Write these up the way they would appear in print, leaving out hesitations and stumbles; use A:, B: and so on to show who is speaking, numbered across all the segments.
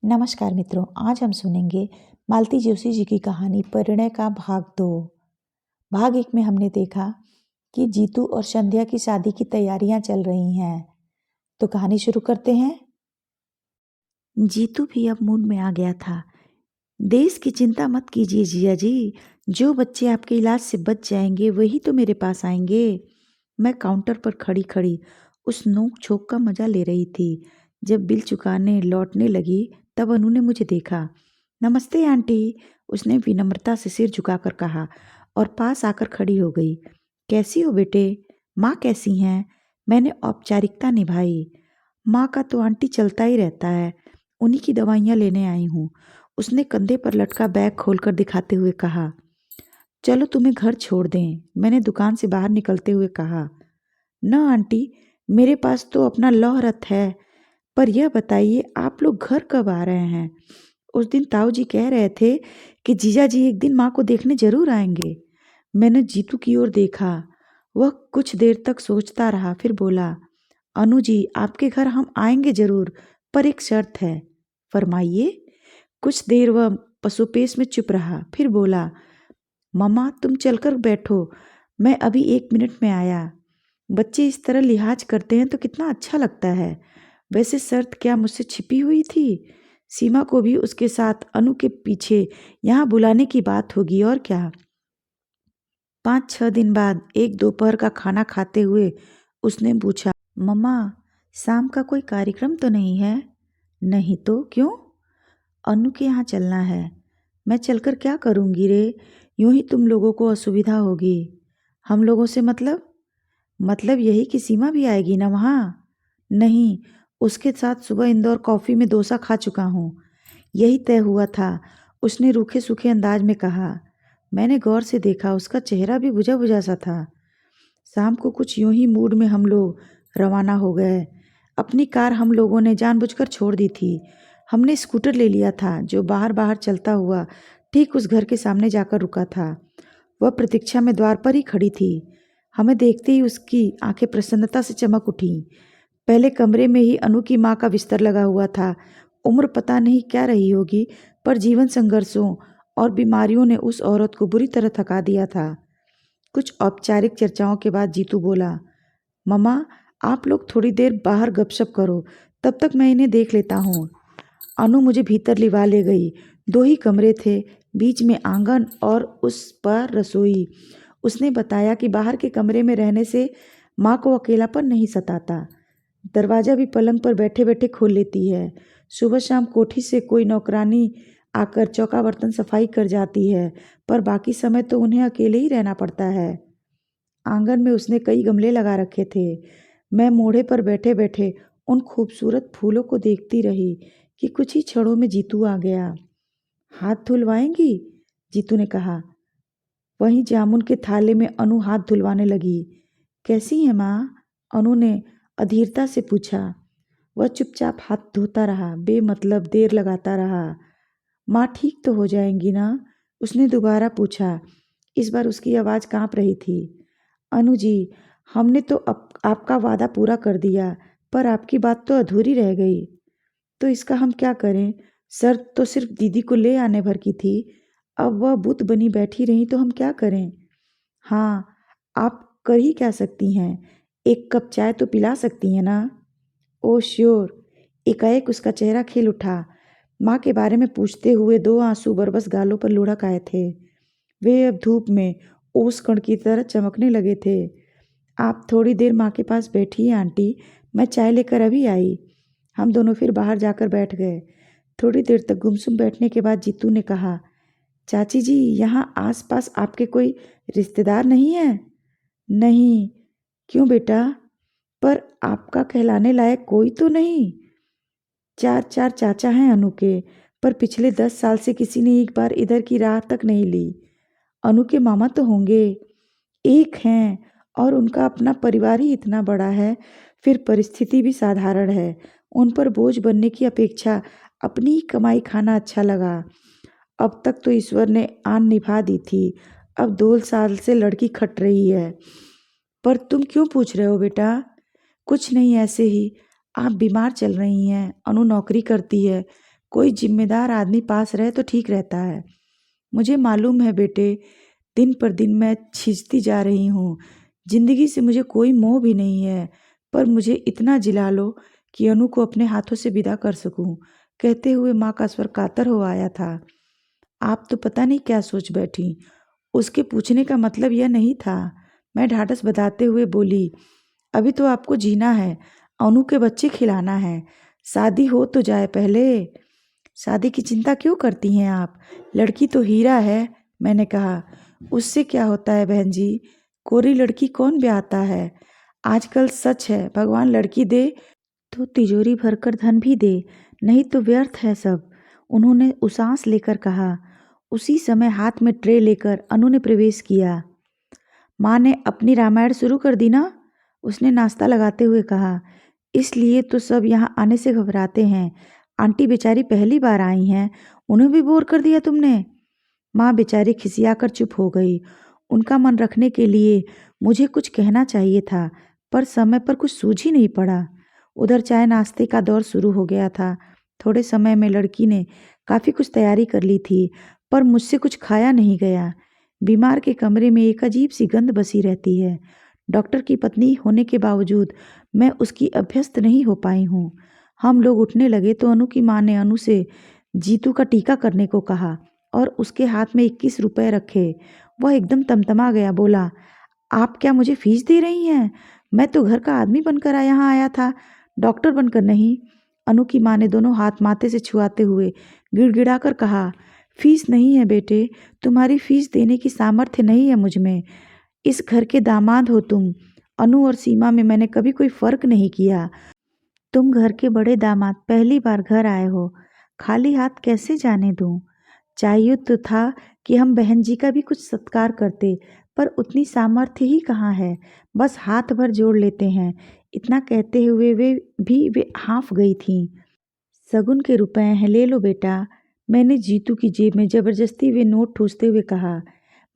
A: नमस्कार मित्रों, आज हम सुनेंगे मालती जोशी जी की कहानी परिणय का भाग 2। भाग 1 में हमने देखा कि जीतू और संध्या की शादी की तैयारियां चल रही हैं। तो कहानी शुरू करते हैं। जीतू भी अब मूड में आ गया था। देश की चिंता मत कीजिए जिया जी, जो बच्चे आपके इलाज से बच जाएंगे वही तो मेरे पास आएंगे। मैं काउंटर पर खड़ी खड़ी उस नोक झोंक का मजा ले रही थी। जब बिल चुकाने लौटने लगी तब अनु ने मुझे देखा। नमस्ते आंटी, उसने विनम्रता से सिर झुकाकर कहा और पास आकर खड़ी हो गई। कैसी हो बेटे? माँ कैसी हैं? मैंने औपचारिकता निभाई। माँ का तो आंटी चलता ही रहता है, उन्हीं की दवाइयाँ लेने आई हूँ, उसने कंधे पर लटका बैग खोलकर दिखाते हुए कहा। चलो तुम्हें घर छोड़ दें, मैंने दुकान से बाहर निकलते हुए कहा। न आंटी, मेरे पास तो अपना लौह रथ है, पर यह बताइए आप लोग घर कब आ रहे हैं? उस दिन ताऊ जी कह रहे थे कि जीजा जी एक दिन माँ को देखने जरूर आएंगे। मैंने जीतू की ओर देखा। वह कुछ देर तक सोचता रहा, फिर बोला, अनु जी आपके घर हम आएंगे जरूर, पर एक शर्त है। फरमाइए। कुछ देर वह पसुपेश में चुप रहा, फिर बोला, मम्मा तुम चलकर बैठो, मैं अभी 1 मिनट में आया। बच्चे इस तरह लिहाज करते हैं तो कितना अच्छा लगता है। वैसे शर्त क्या मुझसे छिपी हुई थी? सीमा को भी उसके साथ अनु के पीछे यहाँ बुलाने की बात होगी और क्या। 5-6 दिन बाद एक दोपहर का खाना खाते हुए उसने पूछा, मम्मा शाम का कोई कार्यक्रम तो नहीं है? नहीं तो क्यों? अनु के यहाँ चलना है। मैं चलकर क्या करूँगी रे? यूं ही तुम लोगों को असुविधा होगी। हम लोगों से मतलब यही कि सीमा भी आएगी ना वहाँ? नहीं, उसके साथ सुबह इंदौर कॉफ़ी में डोसा खा चुका हूँ। यही तय हुआ था, उसने रूखे सूखे अंदाज में कहा। मैंने गौर से देखा, उसका चेहरा भी बुझा बुझा सा था। शाम को कुछ यूं ही मूड में हम लोग रवाना हो गए। अपनी कार हम लोगों ने जानबूझकर छोड़ दी थी। हमने स्कूटर ले लिया था जो बाहर बाहर चलता हुआ ठीक उस घर के सामने जाकर रुका था। वह प्रतीक्षा में द्वार पर ही खड़ी थी। हमें देखते ही उसकी आंखें प्रसन्नता से चमक उठी। पहले कमरे में ही अनु की माँ का बिस्तर लगा हुआ था। उम्र पता नहीं क्या रही होगी, पर जीवन संघर्षों और बीमारियों ने उस औरत को बुरी तरह थका दिया था। कुछ औपचारिक चर्चाओं के बाद जीतू बोला, मम्मा आप लोग थोड़ी देर बाहर गपशप करो, तब तक मैं इन्हें देख लेता हूँ। अनु मुझे भीतर लिवा ले गई। 2 ही कमरे थे, बीच में आंगन और उस पर रसोई। उसने बताया कि बाहर के कमरे में रहने से माँ को अकेलापन नहीं सताता। दरवाज़ा भी पलंग पर बैठे बैठे खोल लेती है। सुबह शाम कोठी से कोई नौकरानी आकर चौका बर्तन सफाई कर जाती है, पर बाकी समय तो उन्हें अकेले ही रहना पड़ता है। आंगन में उसने कई गमले लगा रखे थे। मैं मोढ़े पर बैठे बैठे उन खूबसूरत फूलों को देखती रही कि कुछ ही क्षणों में जीतू आ गया। हाथ धुलवाएंगी? जीतू ने कहा। वहीं जामुन के थाले में अनु हाथ धुलवाने लगी। कैसी है माँ? अनु ने अधीरता से पूछा। वह चुपचाप हाथ धोता रहा, बेमतलब देर लगाता रहा। माँ ठीक तो हो जाएंगी ना? उसने दोबारा पूछा। इस बार उसकी आवाज़ कांप रही थी। अनु जी, हमने तो आपका वादा पूरा कर दिया, पर आपकी बात तो अधूरी रह गई। तो इसका हम क्या करें? शर्त तो सिर्फ दीदी को ले आने भर की थी, अब वह बुत बनी बैठी रही तो हम क्या करें? हाँ, आप कर ही क्या सकती हैं? 1 कप चाय तो पिला सकती हैं ना? Oh sure. एकाएक उसका चेहरा खिल उठा। माँ के बारे में पूछते हुए 2 आंसू बरबस गालों पर लुढ़क आए थे। वे अब धूप में ओस कण की तरह चमकने लगे थे। आप थोड़ी देर माँ के पास बैठिए आंटी, मैं चाय लेकर अभी आई। हम दोनों फिर बाहर जाकर बैठ गए। थोड़ी देर तक गुमसुम बैठने के बाद जीतू ने कहा, चाची जी यहाँ आस-पास आपके कोई रिश्तेदार नहीं हैं? नहीं। क्यों बेटा? पर आपका कहलाने लायक कोई तो नहीं? 4 चाचा हैं अनु के, पर पिछले 10 साल से किसी ने एक बार इधर की राह तक नहीं ली। अनु के मामा तो होंगे? एक हैं, और उनका अपना परिवार ही इतना बड़ा है, फिर परिस्थिति भी साधारण है। उन पर बोझ बनने की अपेक्षा अपनी ही कमाई खाना अच्छा लगा। अब तक तो ईश्वर ने आन निभा दी थी, अब 2 साल से लड़की खट रही है। पर तुम क्यों पूछ रहे हो बेटा? कुछ नहीं, ऐसे ही। आप बीमार चल रही हैं, अनु नौकरी करती है, कोई जिम्मेदार आदमी पास रहे तो ठीक रहता है। मुझे मालूम है बेटे, दिन पर दिन मैं खिंचती जा रही हूँ। जिंदगी से मुझे कोई मोह भी नहीं है, पर मुझे इतना जिला लो कि अनु को अपने हाथों से विदा कर सकूं। कहते हुए माँ का स्वर कातर हो आया था। आप तो पता नहीं क्या सोच बैठी। उसके पूछने का मतलब यह नहीं था। मैं ढाढ़स बंधाते हुए बोली, अभी तो आपको जीना है, अनु के बच्चे खिलाना है। शादी हो तो जाए पहले। शादी की चिंता क्यों करती हैं आप? लड़की तो हीरा है। मैंने कहा, उससे क्या होता है बहन जी, कोरी लड़की कौन ब्याहता है। आजकल सच है, भगवान लड़की दे तो तिजोरी भरकर धन भी दे, नहीं तो व्यर्थ है सब। उन्होंने उसास लेकर कहा। उसी समय हाथ में ट्रे लेकर अनु ने प्रवेश किया। माँ ने अपनी रामायण शुरू कर दी ना? उसने नाश्ता लगाते हुए कहा। इसलिए तो सब यहाँ आने से घबराते हैं। आंटी बेचारी पहली बार आई हैं, उन्हें भी बोर कर दिया तुमने। माँ बेचारी खिसियाकर चुप हो गई। उनका मन रखने के लिए मुझे कुछ कहना चाहिए था, पर समय पर कुछ सूझ ही नहीं पड़ा। उधर चाय नाश्ते का दौर शुरू हो गया था। थोड़े समय में लड़की ने काफ़ी कुछ तैयारी कर ली थी, पर मुझसे कुछ खाया नहीं गया। बीमार के कमरे में एक अजीब सी गंध बसी रहती है। डॉक्टर की पत्नी होने के बावजूद मैं उसकी अभ्यस्त नहीं हो पाई हूँ। हम लोग उठने लगे तो अनु की माँ ने अनु से जीतू का टीका करने को कहा और उसके हाथ में 21 रुपए रखे। वह एकदम तमतमा गया, बोला, आप क्या मुझे फीस दे रही हैं? मैं तो घर का आदमी बनकर यहाँ आया था, डॉक्टर बनकर नहीं। अनु की माँ ने दोनों हाथ माथे से छुआते हुए गिड़गिड़ाकर कहा, फीस नहीं है बेटे, तुम्हारी फीस देने की सामर्थ्य नहीं है मुझ में। इस घर के दामाद हो तुम। अनु और सीमा में मैंने कभी कोई फर्क नहीं किया। तुम घर के बड़े दामाद पहली बार घर आए हो, खाली हाथ कैसे जाने दूं? चाहिए तो था कि हम बहन जी का भी कुछ सत्कार करते, पर उतनी सामर्थ्य ही कहाँ है। बस हाथ भर जोड़ लेते हैं। इतना कहते हुए वे हाँफ गई थीं। सगुन के रुपए हैं, ले लो बेटा। मैंने जीतू की जेब में जबरदस्ती वे नोट ठूसते हुए कहा।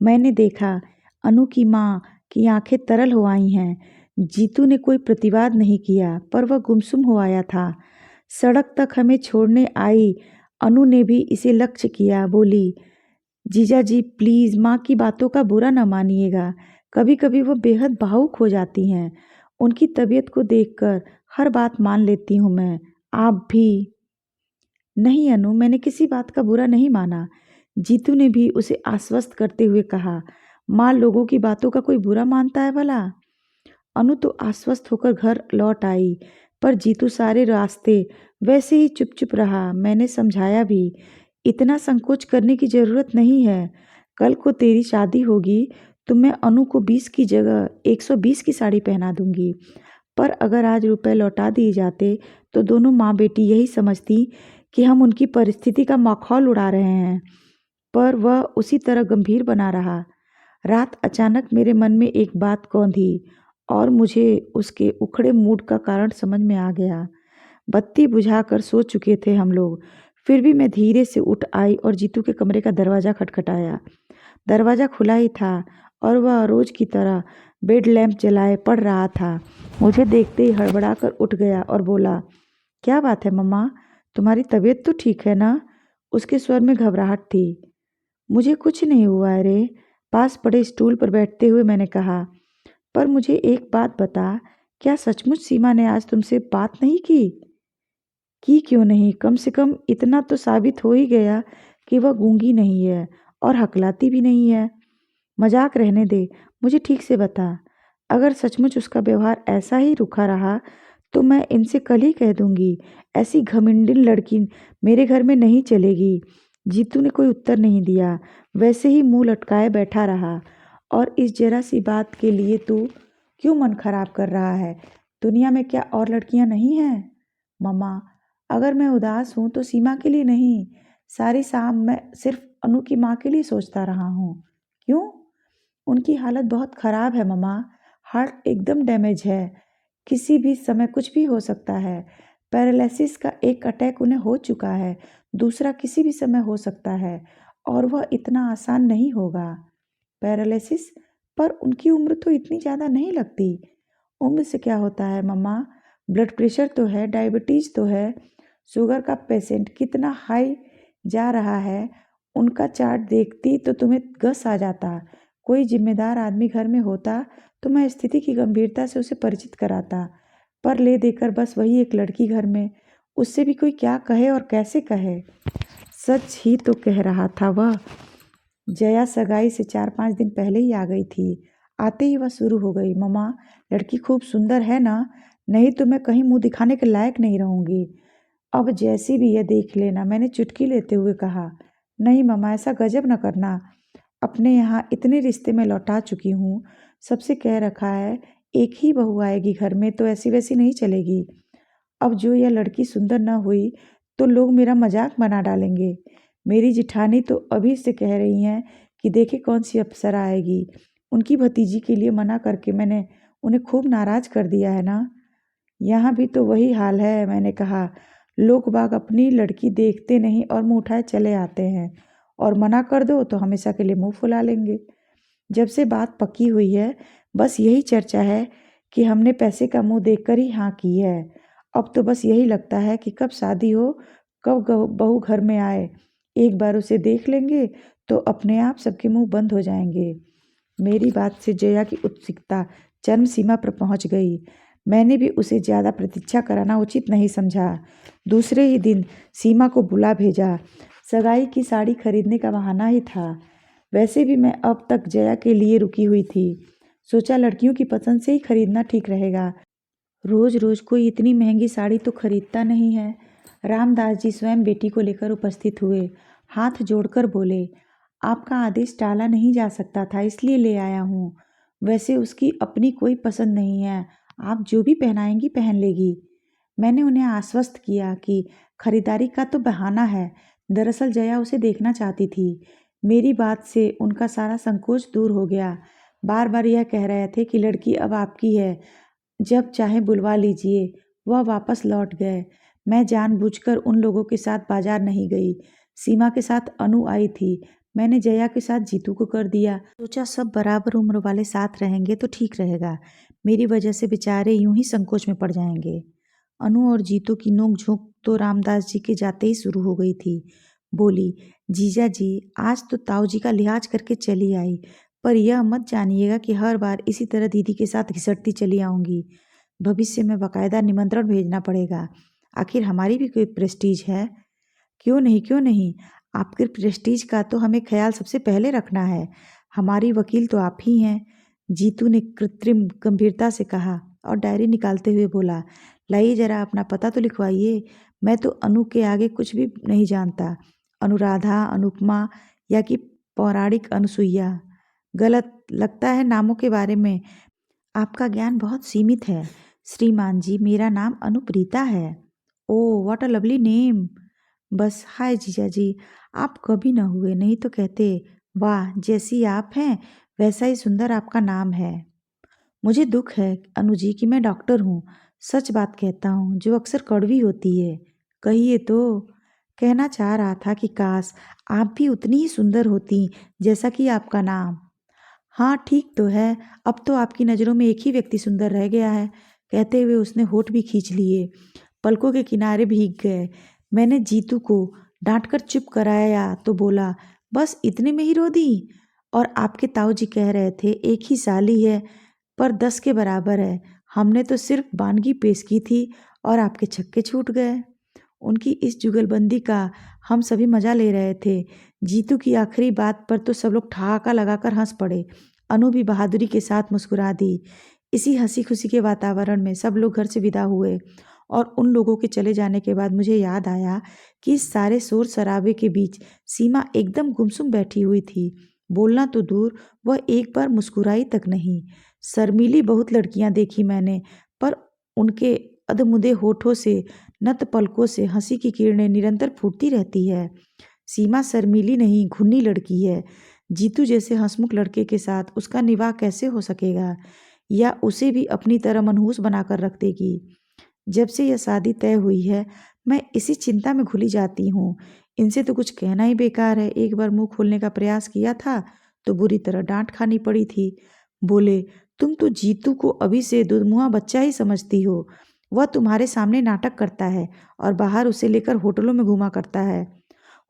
A: मैंने देखा अनु की माँ की आंखें तरल हो आई हैं। जीतू ने कोई प्रतिवाद नहीं किया, पर वह गुमसुम हो आया था। सड़क तक हमें छोड़ने आई अनु ने भी इसे लक्ष्य किया, बोली, जीजा जी प्लीज़ माँ की बातों का बुरा न मानिएगा। कभी कभी वो बेहद भावुक हो जाती हैं। उनकी तबीयत को देखकर हर बात मान लेती हूँ मैं। आप भी। नहीं अनु, मैंने किसी बात का बुरा नहीं माना। जीतू ने भी उसे आश्वस्त करते हुए कहा। माँ लोगों की बातों का कोई बुरा मानता है भला? अनु तो आश्वस्त होकर घर लौट आई, पर जीतू सारे रास्ते वैसे ही चुप चुप रहा। मैंने समझाया भी, इतना संकोच करने की जरूरत नहीं है। कल को तेरी शादी होगी तो मैं अनु को 20 की जगह 120 की साड़ी पहना दूंगी। पर अगर आज रुपए लौटा दिए जाते तो दोनों माँ बेटी यही समझती कि हम उनकी परिस्थिति का मखौल उड़ा रहे हैं। पर वह उसी तरह गंभीर बना रहा। रात अचानक मेरे मन में एक बात कौंधी और मुझे उसके उखड़े मूड का कारण समझ में आ गया। बत्ती बुझाकर सो चुके थे हम लोग, फिर भी मैं धीरे से उठ आई और जीतू के कमरे का दरवाज़ा खटखटाया। दरवाज़ा खुला ही था और वह रोज की तरह बेड लैंप जलाए पड़ रहा था। मुझे देखते ही हड़बड़ाकर उठ गया और बोला, क्या बात है मम्मा, तुम्हारी तबीयत तो ठीक है ना? उसके स्वर में घबराहट थी। मुझे कुछ नहीं हुआ है रे। पास पड़े स्टूल पर बैठते हुए मैंने कहा, पर मुझे एक बात बता, क्या सचमुच सीमा ने आज तुमसे बात नहीं की? क्यों नहीं? कम से कम इतना तो साबित हो ही गया कि वह गूंगी नहीं है और हकलाती भी नहीं है। मजाक रहने दे, मुझे ठीक से बता। अगर सचमुच उसका व्यवहार ऐसा ही रुखा रहा तो मैं इनसे कल ही कह दूंगी। ऐसी घमंडिन लड़की मेरे घर में नहीं चलेगी। जीतू ने कोई उत्तर नहीं दिया, वैसे ही मुंह लटकाए बैठा रहा। और इस जरा सी बात के लिए तू क्यों मन खराब कर रहा है? दुनिया में क्या और लड़कियां नहीं हैं? मम्मा, अगर मैं उदास हूँ तो सीमा के लिए नहीं, सारी शाम मैं सिर्फ अनु की माँ के लिए सोचता रहा हूँ। क्यों? उनकी हालत बहुत ख़राब है मम्मा। हार्ट एकदम डैमेज है। किसी भी समय कुछ भी हो सकता है। पैरालिसिस का एक अटैक उन्हें हो चुका है, दूसरा किसी भी समय हो सकता है और वह इतना आसान नहीं होगा। पैरालिसिस? पर उनकी उम्र तो इतनी ज़्यादा नहीं लगती। उम्र से क्या होता है मम्मा? ब्लड प्रेशर तो है, डायबिटीज़ तो है, शुगर का पेशेंट कितना हाई जा रहा है, उनका चार्ट देखती तो तुम्हें गस आ जाता। कोई जिम्मेदार आदमी घर में होता तो मैं स्थिति की गंभीरता से उसे परिचित कराता, पर ले देकर बस वही एक लड़की घर में, उससे भी कोई क्या कहे और कैसे कहे। सच ही तो कह रहा था वह। जया सगाई से 4-5 दिन पहले ही आ गई थी। आते ही वह शुरू हो गई, मम्मा लड़की खूब सुंदर है ना, नहीं तो मैं कहीं मुंह दिखाने के लायक नहीं रहूंगी। अब जैसी भी है देख लेना, मैंने चुटकी लेते हुए कहा। नहीं मम्मा, ऐसा गजब न करना, अपने यहाँ इतने रिश्ते में लौटा चुकी हूँ, सबसे कह रखा है एक ही बहू आएगी घर में तो ऐसी वैसी नहीं चलेगी। अब जो यह लड़की सुंदर न हुई तो लोग मेरा मजाक बना डालेंगे। मेरी जिठानी तो अभी से कह रही हैं कि देखे कौन सी अप्सरा आएगी। उनकी भतीजी के लिए मना करके मैंने उन्हें खूब नाराज कर दिया है ना। यहाँ भी तो वही हाल है। मैंने कहा, लोग बाग अपनी लड़की देखते नहीं और मुंह उठाए चले आते हैं, और मना कर दो तो हमेशा के लिए मुंह फुला लेंगे। जब से बात पक्की हुई है बस यही चर्चा है कि हमने पैसे का मुंह देखकर ही हाँ की है। अब तो बस यही लगता है कि कब शादी हो, कब बहू घर में आए। एक बार उसे देख लेंगे तो अपने आप सबके मुंह बंद हो जाएंगे। मेरी बात से जया की उत्सुकता चरम सीमा पर पहुंच गई। मैंने भी उसे ज़्यादा प्रतीक्षा कराना उचित नहीं समझा। दूसरे ही दिन सीमा को बुला भेजा। सगाई की साड़ी खरीदने का बहाना ही था। वैसे भी मैं अब तक जया के लिए रुकी हुई थी। सोचा लड़कियों की पसंद से ही खरीदना ठीक रहेगा। रोज रोज कोई इतनी महंगी साड़ी तो खरीदता नहीं है। रामदास जी स्वयं बेटी को लेकर उपस्थित हुए, हाथ जोड़कर बोले, आपका आदेश टाला नहीं जा सकता था इसलिए ले आया हूँ। वैसे उसकी अपनी कोई पसंद नहीं है, आप जो भी पहनाएंगी पहन लेगी। मैंने उन्हें आश्वस्त किया कि खरीदारी का तो बहाना है, दरअसल जया उसे देखना चाहती थी। मेरी बात से उनका सारा संकोच दूर हो गया। बार बार यह कह रहे थे कि लड़की अब आपकी है, जब चाहे बुलवा लीजिए। वह वापस लौट गए। मैं जानबूझकर उन लोगों के साथ बाजार नहीं गई। सीमा के साथ अनु आई थी। मैंने जया के साथ जीतू को कर दिया। सोचा सब बराबर उम्र वाले साथ रहेंगे तो ठीक रहेगा। मेरी वजह से बेचारे यूं ही संकोच में पड़ जाएंगे। अनु और जीतू की नोक-झोंक तो रामदास जी के जाते ही शुरू हो गई थी। बोली, जीजा जी आज तो ताऊ जी का लिहाज करके चली आई, पर यह मत जानिएगा कि हर बार इसी तरह दीदी के साथ घिसटती चली आऊंगी। भविष्य में बाकायदा निमंत्रण भेजना पड़ेगा। आखिर हमारी भी कोई प्रेस्टीज है। क्यों नहीं क्यों नहीं, आपके प्रेस्टीज का तो हमें ख्याल सबसे पहले रखना है। हमारी वकील तो आप ही हैं। जीतू ने कृत्रिम गंभीरता से कहा और डायरी निकालते हुए बोला, लाइए जरा अपना पता तो लिखवाइए। मैं तो अनु के आगे कुछ भी नहीं जानता। अनुराधा, अनुपमा या कि पौराणिक अनसुईया। गलत लगता है नामों के बारे में आपका ज्ञान बहुत सीमित है। श्रीमान जी, मेरा नाम अनुप्रीता है। Oh what a lovely name. बस हाय जीजा जी, आप कभी न हुए, नहीं तो कहते, वाह जैसी आप हैं वैसा ही सुंदर आपका नाम है। मुझे दुख है अनुजी कि मैं डॉक्टर हूँ। सच बात कहता हूँ जो अक्सर कड़वी होती है। कहिए तो। कहना चाह रहा था कि काश आप भी उतनी ही सुंदर होती जैसा कि आपका नाम। हाँ ठीक तो है, अब तो आपकी नज़रों में एक ही व्यक्ति सुंदर रह गया है। कहते हुए उसने होठ भी खींच लिए, पलकों के किनारे भीग गए। मैंने जीतू को डांटकर चुप कराया तो बोला, बस इतने में ही रो दी। और आपके ताऊ जी कह रहे थे एक ही साली है पर 10 के बराबर है। हमने तो सिर्फ बानगी पेश की थी और आपके छक्के छूट गए। उनकी इस जुगलबंदी का हम सभी मजा ले रहे थे। जीतू की आखिरी बात पर तो सब लोग ठहाका लगाकर हंस पड़े। अनु भी बहादुरी के साथ मुस्कुरा दी। इसी हंसी खुशी के वातावरण में सब लोग घर से विदा हुए और उन लोगों के चले जाने के बाद मुझे याद आया कि इस सारे शोर शराबे के बीच सीमा एकदम गुमसुम बैठी हुई थी। बोलना तो दूर, वह एक बार मुस्कुराई तक नहीं। शर्मीली बहुत लड़कियां देखी मैंने, पर उनके अधमुदे होठों से, नत पलकों से हंसी की किरणें निरंतर फूटती रहती है। सीमा शर्मीली नहीं, घुन्नी लड़की है। जीतू जैसे हंसमुख लड़के के साथ उसका निवाह कैसे हो सकेगा, या उसे भी अपनी तरह मनहूस बनाकर रख देगी। जब से यह शादी तय हुई है मैं इसी चिंता में घुली जाती हूँ। इनसे तो कुछ कहना ही बेकार है। एक बार मुंह खोलने का प्रयास किया था तो बुरी तरह डांट खानी पड़ी थी। बोले, तुम तो जीतू को अभी से दुधमुआ बच्चा ही समझती हो। वह तुम्हारे सामने नाटक करता है और बाहर उसे लेकर होटलों में घुमा करता है।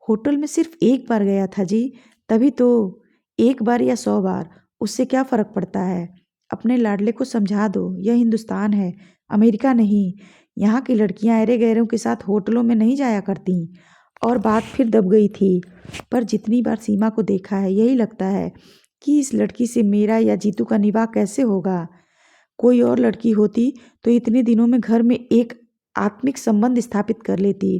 A: होटल में सिर्फ एक बार गया था जी, तभी तो। एक बार या 100 बार, उससे क्या फर्क पड़ता है। अपने लाडले को समझा दो, यह हिंदुस्तान है, अमेरिका नहीं। यहाँ की लड़कियां अरे गैरों के साथ होटलों में नहीं जाया करती। और बात फिर दब गई थी। पर जितनी बार सीमा को देखा है, यही लगता है कि इस लड़की से मेरा या जीतू का निवाह कैसे होगा। कोई और लड़की होती तो इतने दिनों में घर में एक आत्मिक संबंध स्थापित कर लेती,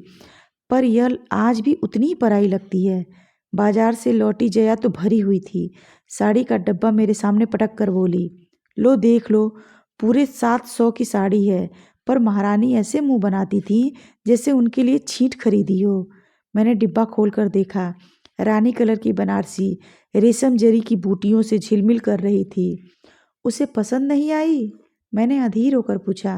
A: पर यह आज भी उतनी ही पराई लगती है। बाजार से लौटी जया तो भरी हुई थी। साड़ी का डब्बा मेरे सामने पटक कर बोली, लो देख लो, पूरे 700 की साड़ी है। पर महारानी ऐसे मुंह बनाती थी जैसे उनके लिए छींट खरीदी हो। मैंने डिब्बा खोल कर देखा। रानी कलर की बनारसी रेशम जरी की बूटियों से झिलमिल कर रही थी। उसे पसंद नहीं आई? मैंने अधीर होकर पूछा।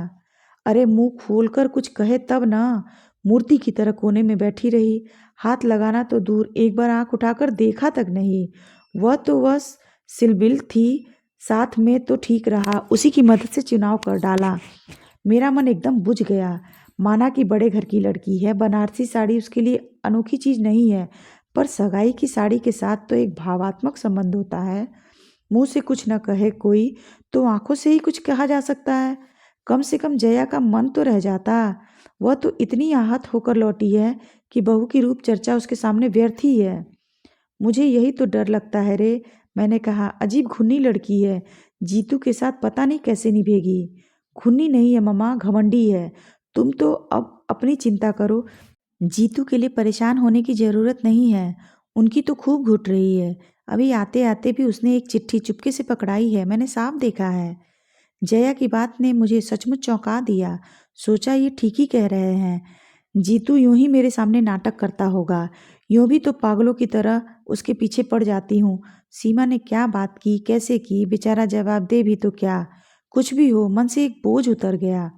A: अरे मुंह खोलकर कुछ कहे तब ना। मूर्ति की तरह कोने में बैठी रही। हाथ लगाना तो दूर, एक बार आंख उठाकर देखा तक नहीं। वह तो बस सिलबिल थी। साथ में तो ठीक रहा, उसी की मदद से चुनाव कर डाला। मेरा मन एकदम बुझ गया। माना कि बड़े घर की लड़की है, बनारसी साड़ी उसके लिए अनोखी चीज नहीं है, पर सगाई की साड़ी के साथ तो एक भावात्मक संबंध होता है। मुंह से कुछ न कहे कोई तो आंखों से ही कुछ कहा जा सकता है। कम से कम जया का मन तो रह जाता। वह तो इतनी आहत होकर लौटी है कि बहू की रूप चर्चा उसके सामने व्यर्थ ही है। मुझे यही तो डर लगता है रे। मैंने कहा, अजीब घुन्नी लड़की है, जीतू के साथ पता नहीं कैसे निभेगी। घुन्नी नहीं है मम्मा, घमंडी है। तुम तो अब अपनी चिंता करो। जीतू के लिए परेशान होने की जरूरत नहीं है। उनकी तो खूब घुट रही है। अभी आते आते भी उसने एक चिट्ठी चुपके से पकड़ाई है, मैंने साफ देखा है। जया की बात ने मुझे सचमुच चौंका दिया। सोचा ये ठीक ही कह रहे हैं। जीतू यूं ही मेरे सामने नाटक करता होगा। यूं भी तो पागलों की तरह उसके पीछे पड़ जाती हूँ। सीमा ने क्या बात की, कैसे की, बेचारा जवाब दे भी तो क्या। कुछ भी हो, मन से एक बोझ उतर गया।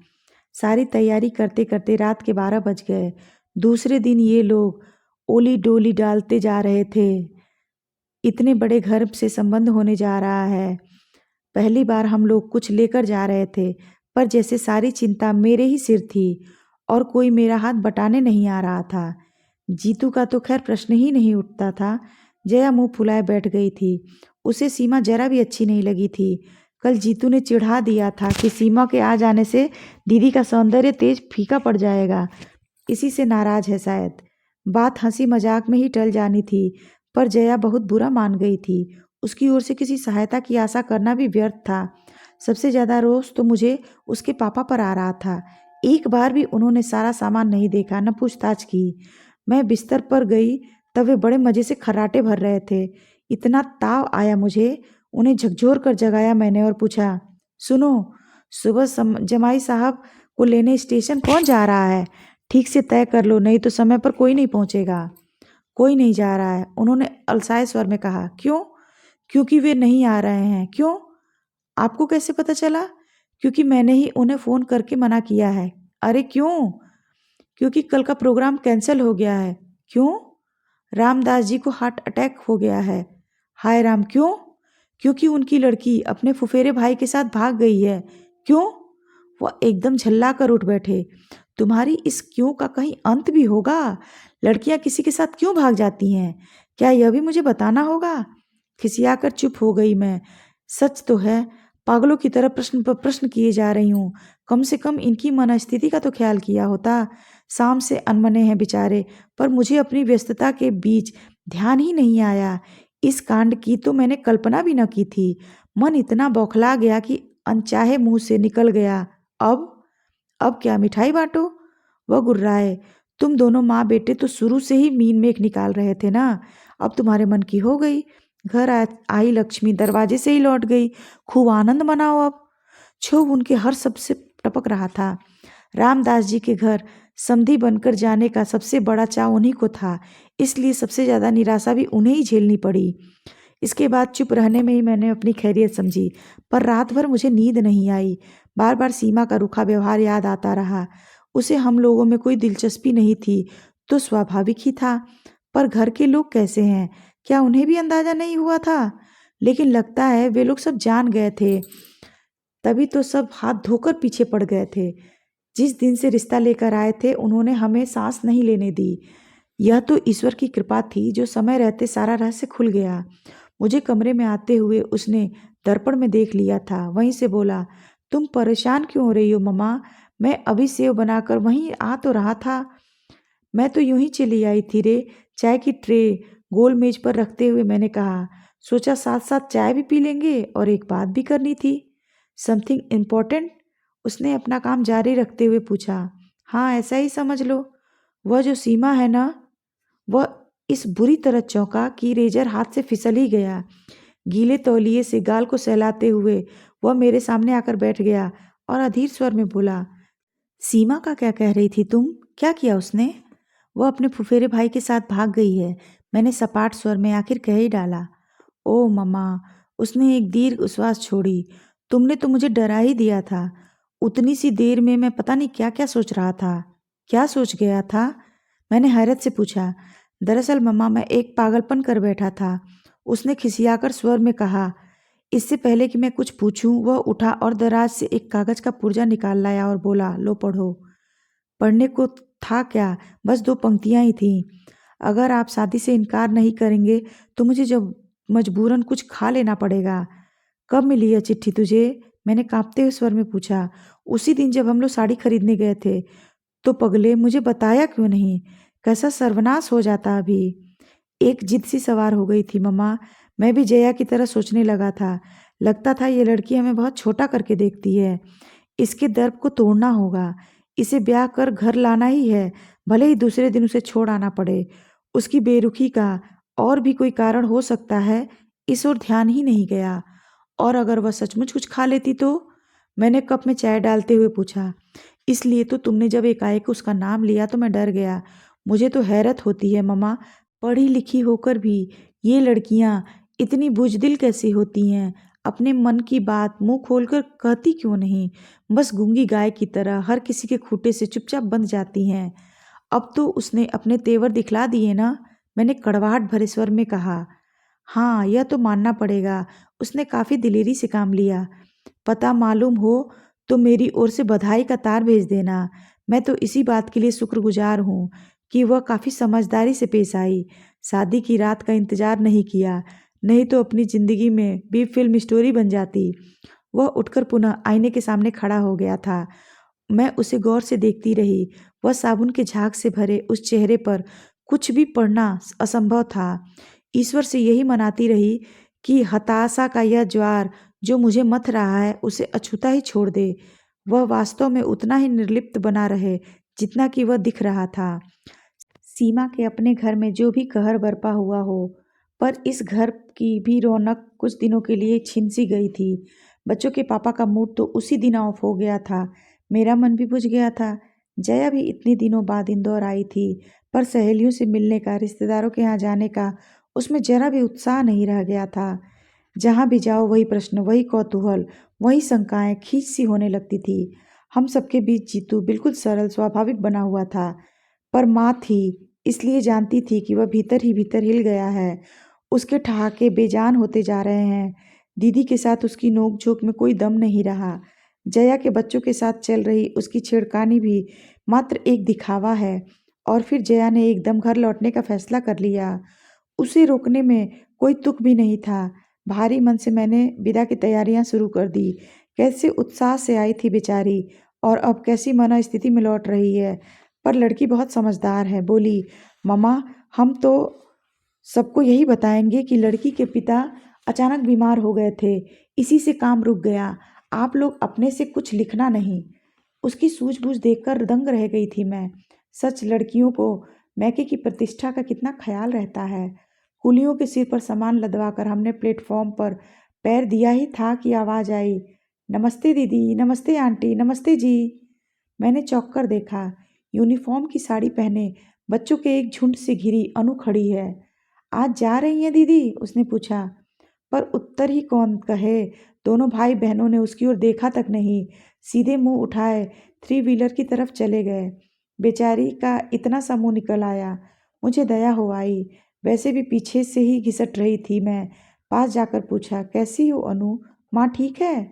A: सारी तैयारी करते करते रात के 12 बज गए। दूसरे दिन ये लोग ओली डोली डालते जा रहे थे। इतने बड़े घर से संबंध होने जा रहा है। पहली बार हम लोग कुछ लेकर जा रहे थे, पर जैसे सारी चिंता मेरे ही सिर थी और कोई मेरा हाथ बटाने नहीं आ रहा था। जीतू का तो खैर प्रश्न ही नहीं उठता था। जया मुंह फुलाए बैठ गई थी। उसे सीमा जरा भी अच्छी नहीं लगी थी। कल जीतू ने चिढ़ा दिया था कि सीमा के आ जाने से दीदी का सौंदर्य तेज फीका पड़ जाएगा। इसी से नाराज है शायद। बात हंसी मजाक में ही टल जानी थी, पर जया बहुत बुरा मान गई थी। उसकी ओर से किसी सहायता की आशा करना भी व्यर्थ था। सबसे ज्यादा रोष तो मुझे उसके पापा पर आ रहा था। एक बार भी उन्होंने सारा सामान नहीं देखा, न पूछताछ की। मैं बिस्तर पर गई तब वे बड़े मजे से खर्राटे भर रहे थे। इतना ताव आया मुझे, उन्हें झकझोर कर जगाया मैंने और पूछा, सुनो, सुबह जमाई साहब को लेने स्टेशन कौन जा रहा है? ठीक से तय कर लो, नहीं तो समय पर कोई नहीं पहुंचेगा। कोई नहीं जा रहा है, उन्होंने अलसाए स्वर में कहा। क्यों? क्योंकि वे नहीं आ रहे हैं। क्यों? आपको कैसे पता चला? क्योंकि मैंने ही उन्हें फोन करके मना किया है। अरे क्यों? क्योंकि कल का प्रोग्राम कैंसिल हो गया है। क्यों? रामदास जी को हार्ट अटैक हो गया है। हाय राम, क्यों? क्योंकि उनकी लड़की अपने फुफेरे भाई के साथ भाग गई है। क्यों? वह एकदम झल्ला कर उठ बैठे। तुम्हारी इस क्यों का कहीं अंत भी होगा? लड़कियां किसी के साथ क्यों भाग जाती हैं? क्या यह भी मुझे बताना होगा? खिसियाकर चुप हो गई मैं। सच तो है, पागलों की तरह प्रश्न पर प्रश्न किए जा रही हूँ। कम से कम इनकी मनस्थिति का तो ख्याल किया होता। शाम से अनमने हैं बेचारे, पर मुझे अपनी व्यस्तता के बीच ध्यान ही नहीं आया। इस कांड की तो मैंने कल्पना भी न की थी। मन इतना बौखला गया कि अनचाहे मुंह से निकल गया, अब क्या मिठाई बांटो? वह गुर्राए। तुम दोनों माँ बेटे तो शुरू से ही मीन मेख निकाल रहे थे ना। अब तुम्हारे मन की हो गई। घर आई लक्ष्मी दरवाजे से ही लौट गई। खूब आनंद मनाओ अब। क्षोभ उनके हर सबसे टपक रहा था। रामदास जी के घर समधी बनकर जाने का सबसे बड़ा चाव उन्हीं को था, इसलिए सबसे ज्यादा निराशा भी उन्हें ही झेलनी पड़ी। इसके बाद चुप रहने में ही मैंने अपनी खैरियत समझी, पर रात भर मुझे नींद नहीं आई। बार बार सीमा का रूखा व्यवहार याद आता रहा। उसे हम लोगों में कोई दिलचस्पी नहीं थी तो स्वाभाविक ही था, पर घर के लोग कैसे हैं, क्या उन्हें भी अंदाजा नहीं हुआ था? लेकिन लगता है वे लोग सब जान गए थे, तभी तो सब हाथ धोकर पीछे पड़ गए थे। जिस दिन से रिश्ता लेकर आए थे उन्होंने हमें सांस नहीं लेने दी। यह तो ईश्वर की कृपा थी जो समय रहते सारा रहस्य खुल गया। मुझे कमरे में आते हुए उसने दर्पण में देख लिया था। वहीं से बोला, तुम परेशान क्यों हो रही हो मम्मा? मैं अभी सेव बनाकर वहीं आ तो रहा था। मैं तो यूं ही चली आई थी रे। चाय की ट्रे गोल मेज पर रखते हुए मैंने कहा, सोचा साथ साथ चाय भी पी लेंगे और एक बात भी करनी थी। Something important? उसने अपना काम जारी रखते हुए पूछा। हाँ, ऐसा ही समझ लो। वह जो सीमा है ना, वह इस बुरी तरह चौंका कि रेजर हाथ से फिसल ही गया। गीले तौलिए से गाल को सहलाते हुए वह मेरे सामने आकर बैठ गया और अधीर स्वर में बोला, सीमा का क्या कह रही थी तुम? क्या किया उसने? वह अपने फुफेरे भाई के साथ भाग गई है। मैंने सपाट स्वर में आखिर कह ही डाला। ओ मम्मा, उसने एक दीर्घ श्वास छोड़ी। तुमने तो मुझे डरा ही दिया था। उतनी सी देर में मैं पता नहीं क्या क्या सोच रहा था। क्या सोच गया था? मैंने हैरत से पूछा। दरअसल मम्मा, मैं एक पागलपन कर बैठा था। उसने खिसियाकर स्वर में कहा। इससे पहले कि मैं कुछ पूछूं, वह उठा और दराज से एक कागज का पुर्जा निकाल लाया और बोला, लो पढ़ो। पढ़ने को था क्या, बस 2 पंक्तियां ही थीं। अगर आप शादी से इनकार नहीं करेंगे तो मुझे जब मजबूरन कुछ खा लेना पड़ेगा। कब मिली यह चिट्ठी तुझे? मैंने कांपते हुए स्वर में पूछा। उसी दिन जब हम लोग साड़ी खरीदने गए थे। तो पगले, मुझे बताया क्यों नहीं? कैसा सर्वनाश हो जाता अभी। एक जिद सी सवार हो गई थी मम्मा। मैं भी जया की तरह सोचने लगा था। लगता था ये लड़की हमें बहुत छोटा करके देखती है। इसके दर्प को तोड़ना होगा। इसे ब्याह कर घर लाना ही है, भले ही दूसरे दिन उसे छोड़ आना पड़े। उसकी बेरुखी का और भी कोई कारण हो सकता है, इस ओर ध्यान ही नहीं गया। और अगर वह सचमुच कुछ खा लेती तो? मैंने कप में चाय डालते हुए पूछा। इसलिए तो तुमने जब एकाएक उसका नाम लिया तो मैं डर गया। मुझे तो हैरत होती है मम्मा, पढ़ी लिखी होकर भी ये लड़कियां इतनी बुजदिल कैसी होती हैं। अपने मन की बात मुंह खोलकर कहती क्यों नहीं? बस गूंगी गाय की तरह हर किसी के खूंटे से चुपचाप बंध जाती हैं। अब तो उसने अपने तेवर दिखला दिए ना? मैंने कड़वाहट भरे स्वर में कहा। हाँ, यह तो मानना पड़ेगा। उसने काफी दिलेरी से काम लिया। पता मालूम हो तो मेरी ओर से बधाई का तार भेज देना। मैं तो इसी बात के लिए शुक्रगुजार हूँ कि वह काफ़ी समझदारी से पेश आई। शादी की रात का इंतजार नहीं किया, नहीं तो अपनी जिंदगी में भी फिल्म स्टोरी बन जाती। वह उठकर पुनः आईने के सामने खड़ा हो गया था। मैं उसे गौर से देखती रही। वह साबुन के झाग से भरे उस चेहरे पर कुछ भी पढ़ना असंभव था। ईश्वर से यही मनाती रही कि हताशा का यह ज्वार जो मुझे मथ रहा है उसे अछूता ही छोड़ दे। वह वास्तव में उतना ही निर्लिप्त बना रहे जितना कि वह दिख रहा था। सीमा के अपने घर में जो भी कहर बरपा हुआ हो, पर इस घर की भी रौनक कुछ दिनों के लिए छिन सी गई थी। बच्चों के पापा का मूड तो उसी दिन ऑफ हो गया था। मेरा मन भी बुझ गया था। जया भी इतने दिनों बाद इंदौर आई थी, पर सहेलियों से मिलने का, रिश्तेदारों के यहाँ जाने का उसमें जरा भी उत्साह नहीं रह गया था। जहाँ भी जाओ वही प्रश्न, वही कौतूहल, वही शंकाएं खींच सी होने लगती थी। हम सबके बीच जीतू बिल्कुल सरल स्वाभाविक बना हुआ था, पर माँ थी इसलिए जानती थी कि वह भीतर ही भीतर हिल गया है। उसके ठहाके बेजान होते जा रहे हैं। दीदी के साथ उसकी नोक-झोंक में कोई दम नहीं रहा। जया के बच्चों के साथ चल रही उसकी छेड़खानी भी मात्र एक दिखावा है। और फिर जया ने एकदम घर लौटने का फैसला कर लिया। उसे रोकने में कोई तुक भी नहीं था। भारी मन से मैंने विदा की तैयारियां शुरू कर दी। कैसे उत्साह से आई थी बेचारी, और अब कैसी मनोस्थिति में लौट रही है। पर लड़की बहुत समझदार है। बोली, मम्मा, हम तो सबको यही बताएंगे कि लड़की के पिता अचानक बीमार हो गए थे, इसी से काम रुक गया। आप लोग अपने से कुछ लिखना नहीं। उसकी सूझबूझ देखकर दंग रह गई थी मैं। सच लड़कियों को मैके की प्रतिष्ठा का कितना ख्याल रहता है। कुलियों के सिर पर सामान लदवाकर हमने प्लेटफॉर्म पर पैर दिया ही था कि आवाज आई, नमस्ते दीदी, नमस्ते आंटी, नमस्ते जी। मैंने चौंक कर देखा। यूनिफॉर्म की साड़ी पहने बच्चों के एक झुंड से घिरी अनु खड़ी है। आज जा रही हैं दीदी? उसने पूछा। पर उत्तर ही कौन कहे। दोनों भाई बहनों ने उसकी ओर देखा तक नहीं, सीधे मुंह उठाए 3 व्हीलर की तरफ चले गए। बेचारी का इतना सा मुंह निकल आया। मुझे दया हो आई। वैसे भी पीछे से ही घिसट रही थी मैं। पास जाकर पूछा, कैसी हो अनु? माँ ठीक है?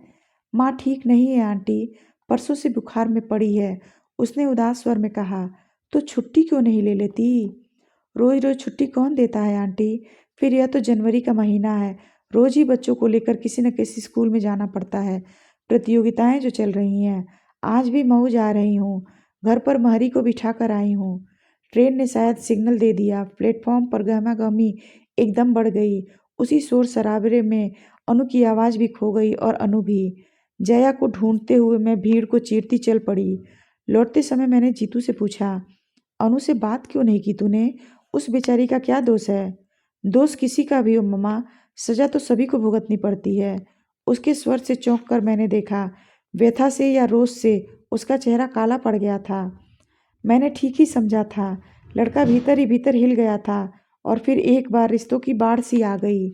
A: माँ ठीक नहीं है आंटी। परसों से बुखार में पड़ी है। उसने उदास स्वर में कहा। तो छुट्टी क्यों नहीं ले लेती? रोज रोज छुट्टी कौन देता है आंटी? फिर यह तो जनवरी का महीना है, रोज ही बच्चों को लेकर किसी न किसी स्कूल में जाना पड़ता है। प्रतियोगिताएं जो चल रही हैं, आज भी मऊ जा रही हूँ। घर पर महरी को बिठा कर आई हूँ। ट्रेन ने शायद सिग्नल दे दिया। प्लेटफॉर्म पर गहमागहमी एकदम बढ़ गई। उसी शोर शराबे में अनु की आवाज़ भी खो गई और अनु भी। जया को ढूंढते हुए मैं भीड़ को चीरती चल पड़ी। लौटते समय मैंने जीतू से पूछा, अनु से बात क्यों नहीं की तूने? उस बेचारी का क्या दोष है? दोष किसी का भी हो मम्मा, सजा तो सभी को भुगतनी पड़ती है। उसके स्वर से चौंक कर मैंने देखा। व्यथा से या रोष से उसका चेहरा काला पड़ गया था। मैंने ठीक ही समझा था। लड़का भीतर ही भीतर हिल गया था और फिर एक बार रिश्तों की बाढ़ सी आ गई।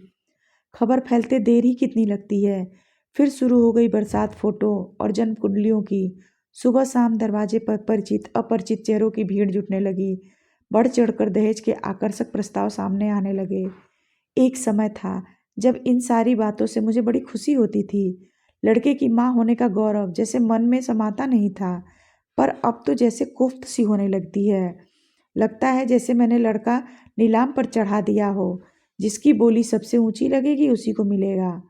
A: खबर फैलते देर ही कितनी लगती है। फिर शुरू हो गई बरसात फोटो और जन्म कुंडलियों की। सुबह शाम दरवाजे पर परिचित अपरिचित चेहरों की भीड़ जुटने लगी। बढ़ चढ़कर दहेज के आकर्षक प्रस्ताव सामने आने लगे। एक समय था जब इन सारी बातों से मुझे बड़ी खुशी होती थी। लड़के की माँ होने का गौरव जैसे मन में समाता नहीं था, पर अब तो जैसे कोफ्त सी होने लगती है। लगता है जैसे मैंने लड़का नीलाम पर चढ़ा दिया हो। जिसकी बोली सबसे ऊंची लगेगी उसी को मिलेगा।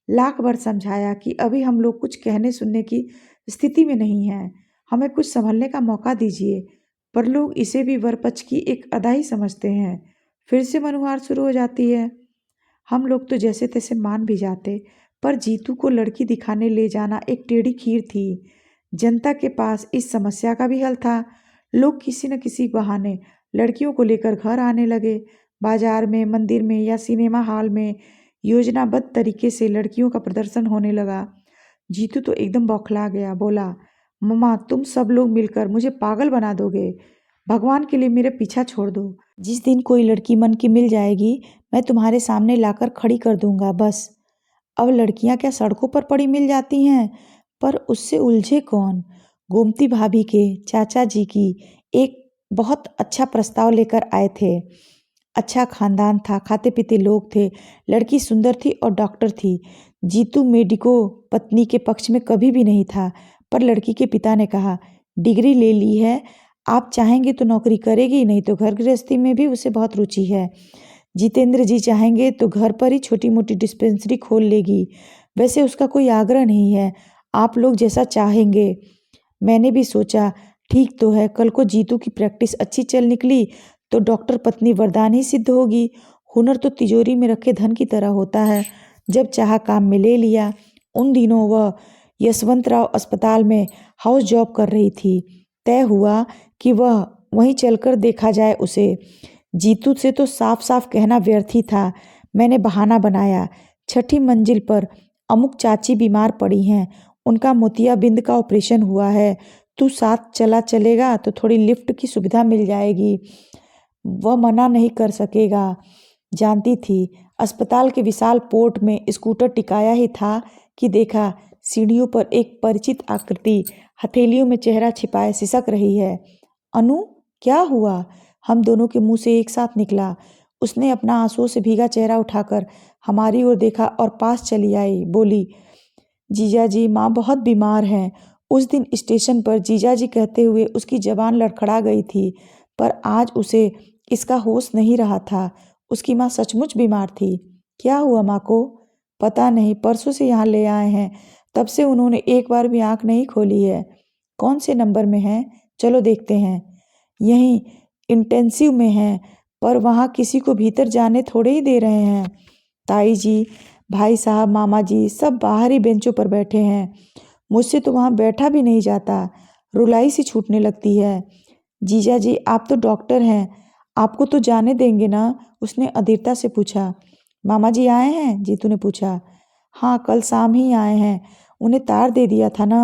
A: लाख बार समझाया कि अभी हम लोग कुछ कहने सुनने की स्थिति में नहीं हैं, हमें कुछ संभलने का मौका दीजिए, पर लोग इसे भी वरपक्ष की एक अदा ही समझते हैं। फिर से मनुहार शुरू हो जाती है। हम लोग तो जैसे तैसे मान भी जाते, पर जीतू को लड़की दिखाने ले जाना एक टेढ़ी खीर थी। जनता के पास इस समस्या का भी हल था। लोग किसी न किसी बहाने लड़कियों को लेकर घर आने लगे। बाजार में, मंदिर में या सिनेमा हॉल में योजनाबद्ध तरीके से लड़कियों का प्रदर्शन होने लगा। जीतू तो एकदम बौखला गया। बोला, मम्मा तुम सब लोग मिलकर मुझे पागल बना दोगे। भगवान के लिए मेरे पीछा छोड़ दो। जिस दिन कोई लड़की मन की मिल जाएगी, मैं तुम्हारे सामने लाकर खड़ी कर दूंगा बस। अब लड़कियां क्या सड़कों पर पड़ी मिल जाती हैं? पर उससे उलझे कौन? गोमती भाभी के चाचा जी की एक बहुत अच्छा प्रस्ताव लेकर आए थे। अच्छा खानदान था, खाते पीते लोग थे, लड़की सुंदर थी और डॉक्टर थी। जीतू मेडिको पत्नी के पक्ष में कभी भी नहीं था, पर लड़की के पिता ने कहा, डिग्री ले ली है, आप चाहेंगे तो नौकरी करेगी, नहीं तो घर गृहस्थी में भी उसे बहुत रुचि है। जितेंद्र जी चाहेंगे तो घर पर ही छोटी मोटी डिस्पेंसरी खोल लेगी। वैसे उसका कोई आग्रह नहीं है, आप लोग जैसा चाहेंगे। मैंने भी सोचा ठीक तो है, कल को जीतू की प्रैक्टिस अच्छी चल निकली तो डॉक्टर पत्नी वरदान ही सिद्ध होगी। हुनर तो तिजोरी में रखे धन की तरह होता है, जब चाहा काम में ले लिया। उन दिनों वह यशवंतराव अस्पताल में हाउस जॉब कर रही थी। तय हुआ कि वह वहीं चलकर देखा जाए उसे। जीतू से तो साफ साफ कहना व्यर्थ ही था। मैंने बहाना बनाया, छठी मंजिल पर अमुक चाची बीमार पड़ी हैं, उनका मोतियाबिंद का ऑपरेशन हुआ है, तू साथ चला चलेगा तो थोड़ी लिफ्ट की सुविधा मिल जाएगी। वह मना नहीं कर सकेगा। जानती थी अस्पताल के विशाल पोर्ट में स्कूटर टिकाया ही था कि देखा सीढ़ियों पर एक परिचित आकृति हथेलियों में चेहरा छिपाए सिसक रही है। अनु, क्या हुआ? हम दोनों के मुंह से एक साथ निकला। उसने अपना आंसुओं से भीगा चेहरा उठाकर हमारी ओर देखा और पास चली आई। बोली, जीजा जी माँ बहुत बीमार हैं। उस दिन स्टेशन पर जीजा जी कहते हुए उसकी जबान लड़खड़ा गई थी, पर आज उसे इसका होश नहीं रहा था। उसकी माँ सचमुच बीमार थी। क्या हुआ माँ को? पता नहीं, परसों से यहाँ ले आए हैं, तब से उन्होंने एक बार भी आंख नहीं खोली है। कौन से नंबर में हैं? चलो देखते हैं। यहीं इंटेंसिव में हैं, पर वहाँ किसी को भीतर जाने थोड़े ही दे रहे हैं। ताई जी, भाई साहब, मामा जी सब बाहर ही बेंचों पर बैठे हैं। मुझसे तो वहाँ बैठा भी नहीं जाता, रुलाई सी छूटने लगती है। जीजा जी आप तो डॉक्टर हैं, आपको तो जाने देंगे ना? उसने अधीरता से पूछा। मामा जी आए हैं? जीतू ने पूछा। हाँ, कल शाम ही आए हैं, उन्हें तार दे दिया था ना।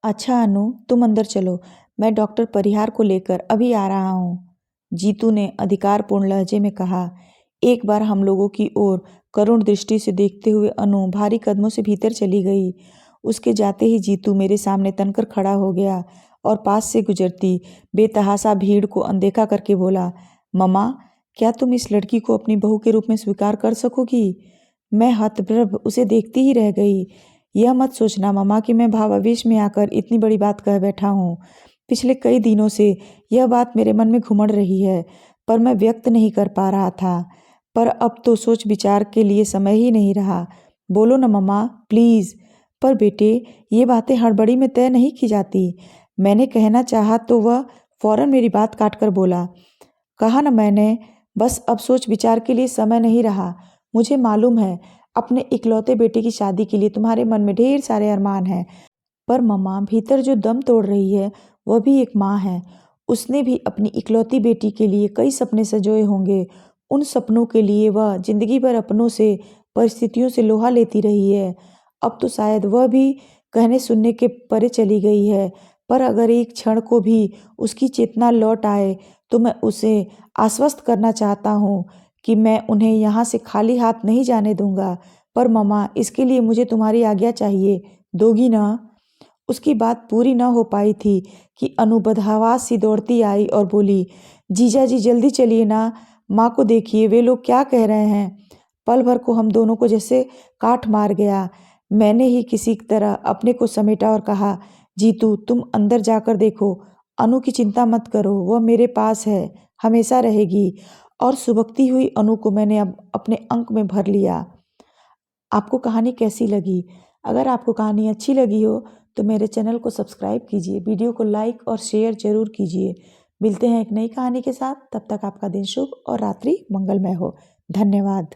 A: अच्छा अनु, तुम अंदर चलो, मैं डॉक्टर परिहार को लेकर अभी आ रहा हूँ, जीतू ने अधिकारपूर्ण लहजे में कहा। एक बार हम लोगों की ओर करुण दृष्टि से देखते हुए अनु भारी कदमों से भीतर चली गई। उसके जाते ही जीतू मेरे सामने तनकर खड़ा हो गया और पास से गुजरती बेतहाशा भीड़ को अनदेखा करके बोला, मम्मा क्या तुम इस लड़की को अपनी बहू के रूप में स्वीकार कर सकोगी? मैं हतप्रभ उसे देखती ही रह गई। यह मत सोचना मम्मा कि मैं भावावेश में आकर इतनी बड़ी बात कह बैठा हूँ। पिछले कई दिनों से यह बात मेरे मन में घुमड़ रही है, पर मैं व्यक्त नहीं कर पा रहा था। पर अब तो सोच विचार के लिए समय ही नहीं रहा। बोलो ना मम्मा, प्लीज़। पर बेटे, ये बातें हड़बड़ी में तय नहीं की जाती। मैंने कहना चाहा तो वह फौरन मेरी बात काट कर बोला। कहा ना मैंने, बस अब सोच विचार के लिए समय नहीं रहा। मुझे मालूम है अपने इकलौते बेटे की शादी के लिए तुम्हारे मन में ढेर सारे अरमान हैं, पर मम्मा भीतर जो दम तोड़ रही है वह भी एक माँ है। उसने भी अपनी इकलौती बेटी के लिए कई सपने सजोए होंगे। उन सपनों के लिए वह जिंदगी भर अपनों से, परिस्थितियों से लोहा लेती रही है। अब तो शायद वह भी कहने सुनने के परे चली गई है, पर अगर एक क्षण को भी उसकी चेतना लौट आए तो मैं उसे आश्वस्त करना चाहता हूँ कि मैं उन्हें यहाँ से खाली हाथ नहीं जाने दूंगा। पर मम्मा, इसके लिए मुझे तुम्हारी आज्ञा चाहिए, दोगी ना? उसकी बात पूरी न हो पाई थी कि अनु बदहवास सी दौड़ती आई और बोली, जीजा जी जल्दी चलिए ना, माँ को देखिए, वे लोग क्या कह रहे हैं। पल भर को हम दोनों को जैसे काठ मार गया। मैंने ही किसी तरह अपने को समेटा और कहा, जीतू तुम अंदर जाकर देखो, अनु की चिंता मत करो, वह मेरे पास है, हमेशा रहेगी। और सुबकती हुई अनु को मैंने अब अपने अंक में भर लिया। आपको कहानी कैसी लगी? अगर आपको कहानी अच्छी लगी हो तो मेरे चैनल को सब्सक्राइब कीजिए, वीडियो को लाइक और शेयर जरूर कीजिए। मिलते हैं एक नई कहानी के साथ, तब तक आपका दिन शुभ और रात्रि मंगलमय हो। धन्यवाद।